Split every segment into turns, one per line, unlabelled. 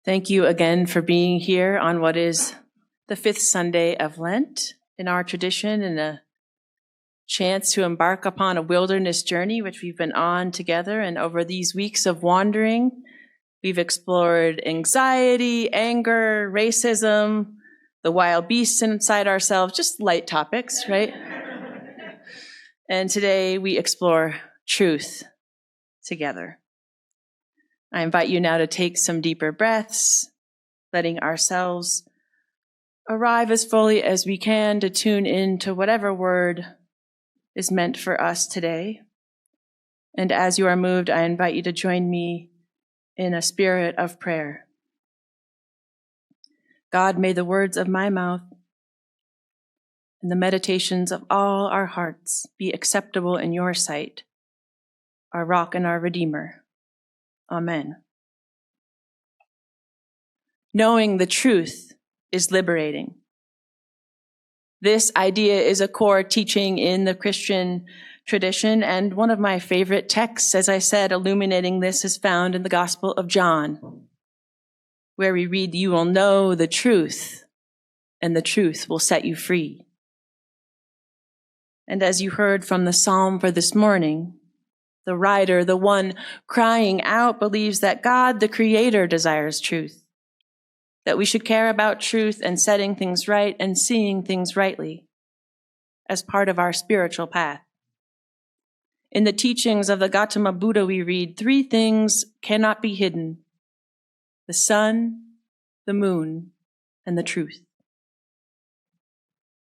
Thank you again for being here on what is the fifth Sunday of Lent in our tradition, and a chance to embark upon a wilderness journey, which we've been on together. And over these weeks of wandering, we've explored anxiety, anger, racism, the wild beasts inside ourselves, just light topics, right? And today we explore truth together. I invite you now to take some deeper breaths, letting ourselves arrive as fully as we can to tune into whatever word is meant for us today. And as you are moved, I invite you to join me in a spirit of prayer. God, may the words of my mouth and the meditations of all our hearts be acceptable in your sight, our rock and our redeemer. Amen. Knowing the truth is liberating. This idea is a core teaching in the Christian tradition, and one of my favorite texts, as I said, illuminating this is found in the Gospel of John, where we read, "You will know the truth, and the truth will set you free." And as you heard from the psalm for this morning, the writer, the one crying out, believes that God, the Creator, desires truth, that we should care about truth and setting things right and seeing things rightly as part of our spiritual path. In the teachings of the Gautama Buddha, we read, 3 things cannot be hidden: the sun, the moon, and the truth.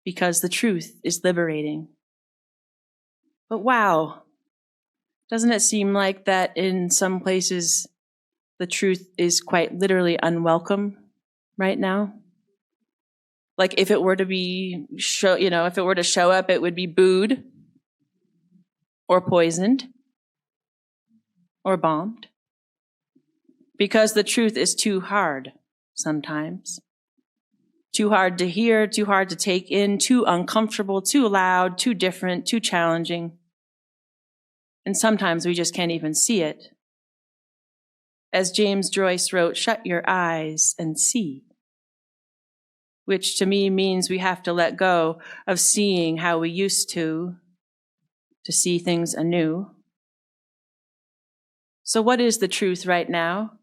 Because the truth is liberating. But wow, doesn't it seem like that in some places the truth is quite literally unwelcome right now? Like if it were to be if it were to show up, it would be booed or poisoned or bombed. Because the truth is too hard sometimes. Too hard to hear, too hard to take in, too uncomfortable, too loud, too different, too challenging. And sometimes we just can't even see it. As James Joyce wrote, "Shut your eyes and see," which to me means we have to let go of seeing how we used to see things anew. So what is the truth right now?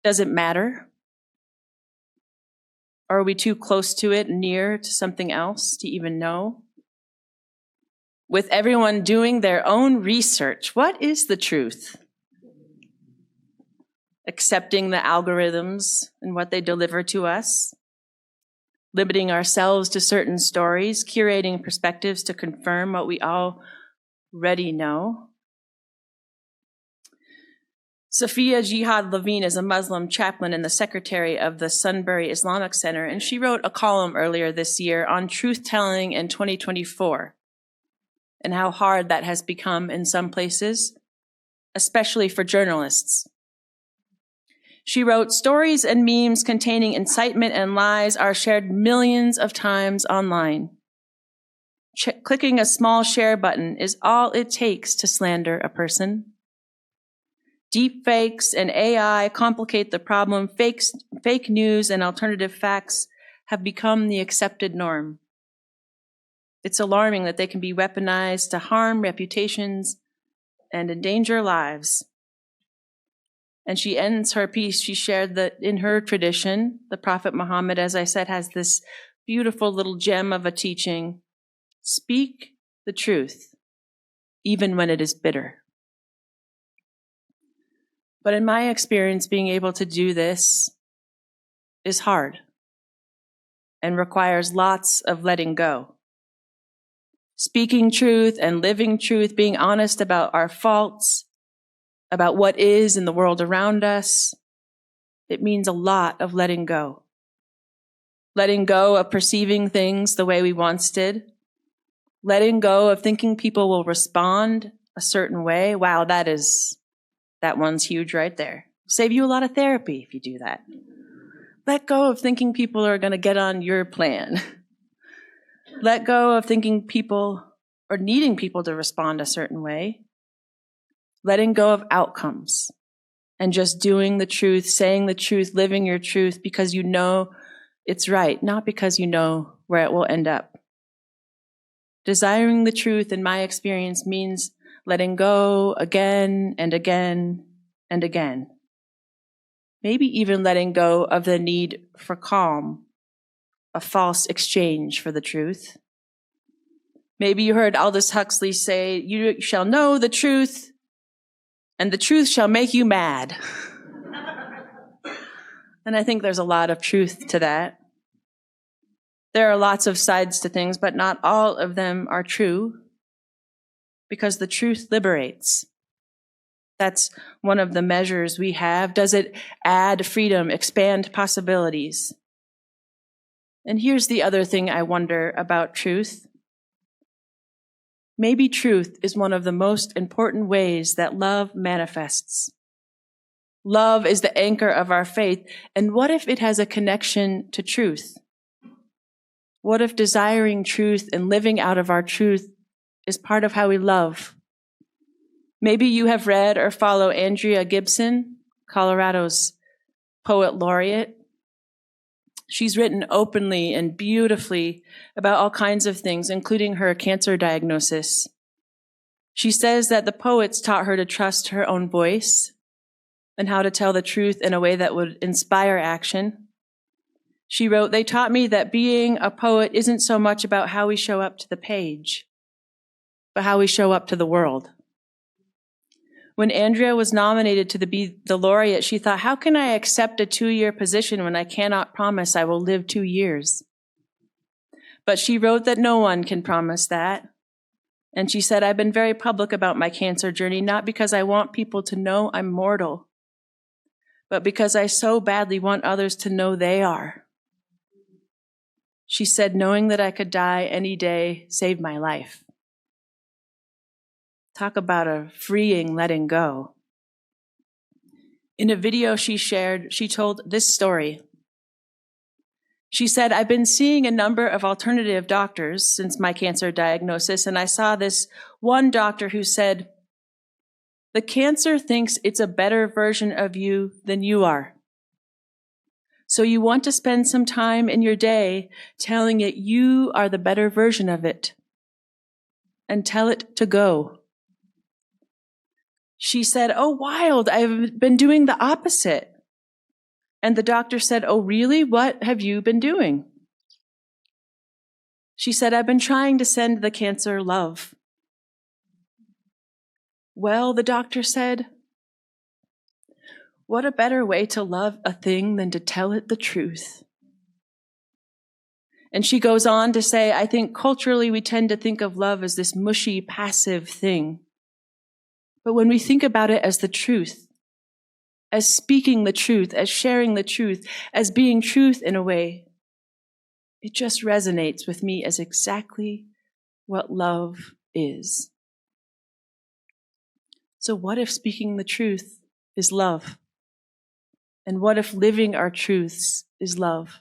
Does it matter? Or are we too close to it, near to something else to even know? With everyone doing their own research, what is the truth? Accepting the algorithms and what they deliver to us, limiting ourselves to certain stories, curating perspectives to confirm what we already know. Sophia Jihad Levine is a Muslim chaplain and the secretary of the Sunbury Islamic Center, and she wrote a column earlier this year on truth-telling in 2024 and how hard that has become in some places, especially for journalists. She wrote, "Stories and memes containing incitement and lies are shared millions of times online. Clicking a small share button is all it takes to slander a person. Deep fakes and AI complicate the problem. Fake news and alternative facts have become the accepted norm. It's alarming that they can be weaponized to harm reputations and endanger lives." And she ends her piece. She shared that in her tradition, the Prophet Muhammad, as I said, has this beautiful little gem of a teaching: speak the truth, even when it is bitter. But in my experience, being able to do this is hard and requires lots of letting go. Speaking truth and living truth, being honest about our faults, about what is in the world around us, it means a lot of letting go. Letting go of perceiving things the way we once did. Letting go of thinking people will respond a certain way. Wow, that one's huge right there. Save you a lot of therapy if you do that. Let go of thinking people are going to get on your plan. Let go of thinking people or needing people to respond a certain way. Letting go of outcomes and just doing the truth, saying the truth, living your truth because you know it's right, not because you know where it will end up. Desiring the truth, in my experience, means letting go again and again and again. Maybe even letting go of the need for calm, a false exchange for the truth. Maybe you heard Aldous Huxley say, "You shall know the truth, and the truth shall make you mad." And I think there's a lot of truth to that. There are lots of sides to things, but not all of them are true, because the truth liberates. That's one of the measures we have. Does it add freedom, expand possibilities? And here's the other thing I wonder about truth. Maybe truth is one of the most important ways that love manifests. Love is the anchor of our faith. And what if it has a connection to truth? What if desiring truth and living out of our truth is part of how we love? Maybe you have read or follow Andrea Gibson, Colorado's poet laureate. She's written openly and beautifully about all kinds of things, including her cancer diagnosis. She says that the poets taught her to trust her own voice and how to tell the truth in a way that would inspire action. She wrote, "They taught me that being a poet isn't so much about how we show up to the page, but how we show up to the world." When Andrea was nominated to be the laureate, she thought, how can I accept a 2-year position when I cannot promise I will live 2 years? But she wrote that no one can promise that. And she said, I've been very public about my cancer journey, not because I want people to know I'm mortal, but because I so badly want others to know they are. She said, knowing that I could die any day saved my life. Talk about a freeing letting go. In a video she shared, she told this story. She said, I've been seeing a number of alternative doctors since my cancer diagnosis, and I saw this one doctor who said, the cancer thinks it's a better version of you than you are. So you want to spend some time in your day telling it you are the better version of it, and tell it to go. She said, oh, wild, I've been doing the opposite. And the doctor said, oh, really? What have you been doing? She said, I've been trying to send the cancer love. Well, the doctor said, what a better way to love a thing than to tell it the truth. And she goes on to say, I think culturally we tend to think of love as this mushy, passive thing. But when we think about it as the truth, as speaking the truth, as sharing the truth, as being truth in a way, it just resonates with me as exactly what love is. So what if speaking the truth is love? And what if living our truths is love?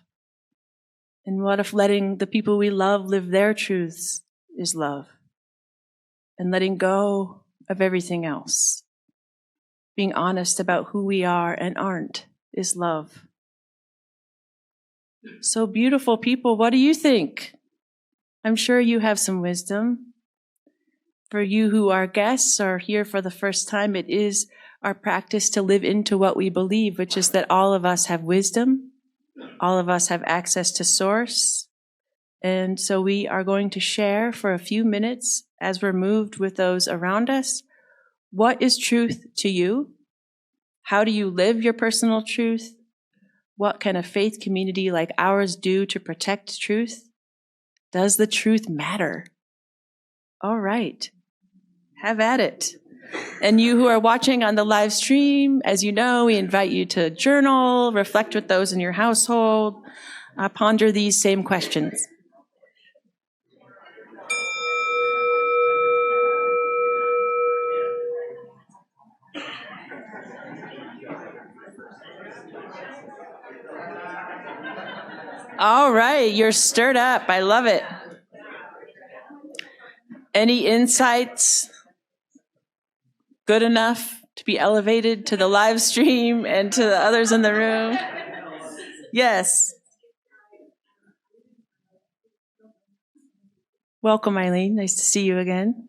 And what if letting the people we love live their truths is love? And letting go of everything else, being honest about who we are and aren't, is love. So beautiful people, what do you think? I'm sure you have some wisdom. For you who are guests or here for the first time, it is our practice to live into what we believe, which is that all of us have wisdom, all of us have access to source. And so we are going to share for a few minutes as we're moved with those around us. What is truth to you? How do you live your personal truth? What can a faith community like ours do to protect truth? Does the truth matter? All right, have at it. And you who are watching on the live stream, as you know, we invite you to journal, reflect with those in your household, ponder these same questions. All right, you're stirred up. I love it. Any insights good enough to be elevated to the live stream and to the others in the room? Yes. Welcome, Eileen. Nice to see you again.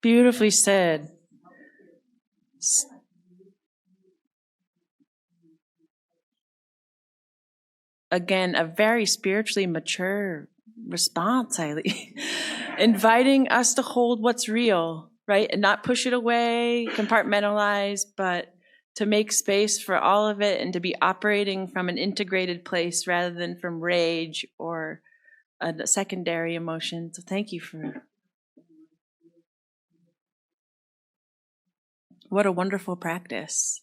Beautifully said. Again, a very spiritually mature response, Eileen. Inviting us to hold what's real, right? And not push it away, compartmentalize, but to make space for all of it and to be operating from an integrated place rather than from rage or a secondary emotion. So thank you for what a wonderful practice.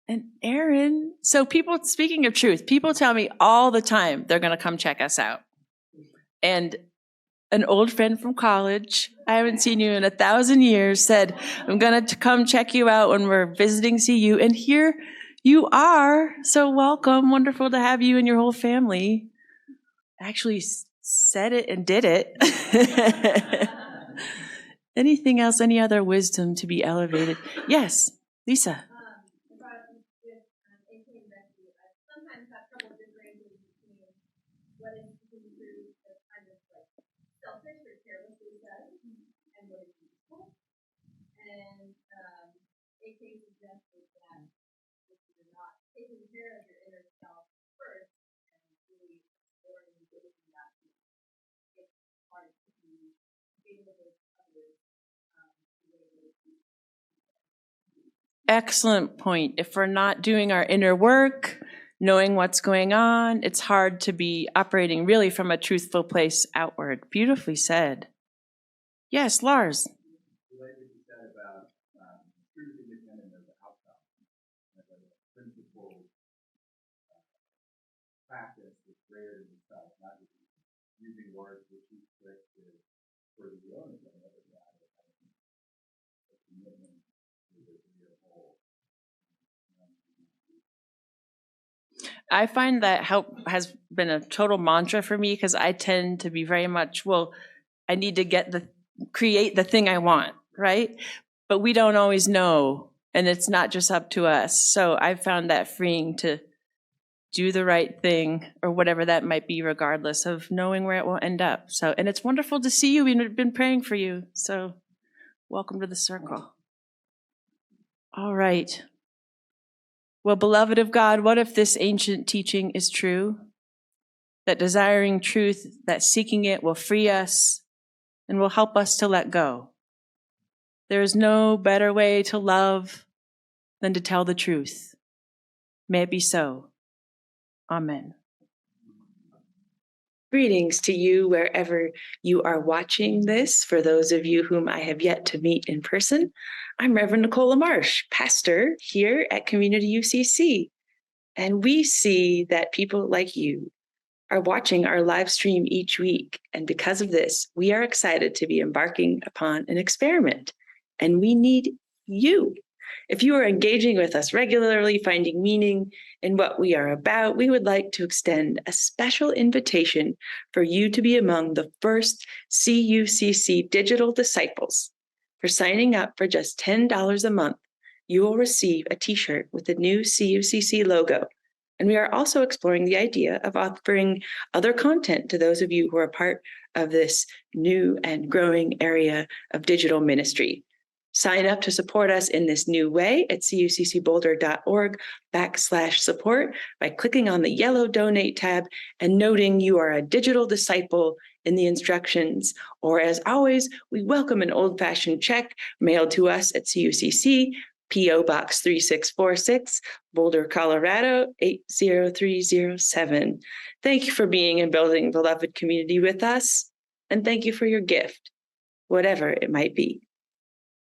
And Erin, so people, speaking of truth, people tell me all the time they're going to come check us out. And an old friend from college, I haven't seen you in 1,000 years, said, I'm going to come check you out when we're visiting CU. And here you are. So welcome. Wonderful to have you and your whole family. Actually said it and did it. Anything else, any other wisdom to be elevated? Yes, Lisa. Excellent point. If we're not doing our inner work, knowing what's going on, it's hard to be operating really from a truthful place outward. Beautifully said. Yes, Lars.
Like what you said about truth independent of the outcome, as a principle practice that's greater than itself, not just using words which you click for the own of another guy, a commitment to the whole.
I find that help has been a total mantra for me because I tend to be very much, well, I need to create the thing I want, right? But we don't always know, and it's not just up to us. So I found that freeing to do the right thing or whatever that might be, regardless of knowing where it will end up. So, and it's wonderful to see you. We've been praying for you. So welcome to the circle. All right. Well, beloved of God, what if this ancient teaching is true? That desiring truth, that seeking it will free us and will help us to let go. There is no better way to love than to tell the truth. May it be so. Amen.
Greetings to you wherever you are watching this. For those of you whom I have yet to meet in person, I'm Reverend Nicola Marsh, pastor here at Community UCC. And we see that people like you are watching our live stream each week. And because of this, we are excited to be embarking upon an experiment. And we need you. If you are engaging with us regularly, finding meaning in what we are about, we would like to extend a special invitation for you to be among the first CUCC digital disciples. For signing up for just $10 a month, you will receive a t-shirt with the new CUCC logo. And we are also exploring the idea of offering other content to those of you who are part of this new and growing area of digital ministry. Sign up to support us in this new way at cuccboulder.org/support by clicking on the yellow donate tab and noting you are a digital disciple in the instructions. Or as always, we welcome an old-fashioned check mailed to us at CUCC, P.O. Box 3646, Boulder, Colorado 80307. Thank you for being and building beloved community with us, and thank you for your gift, whatever it might be.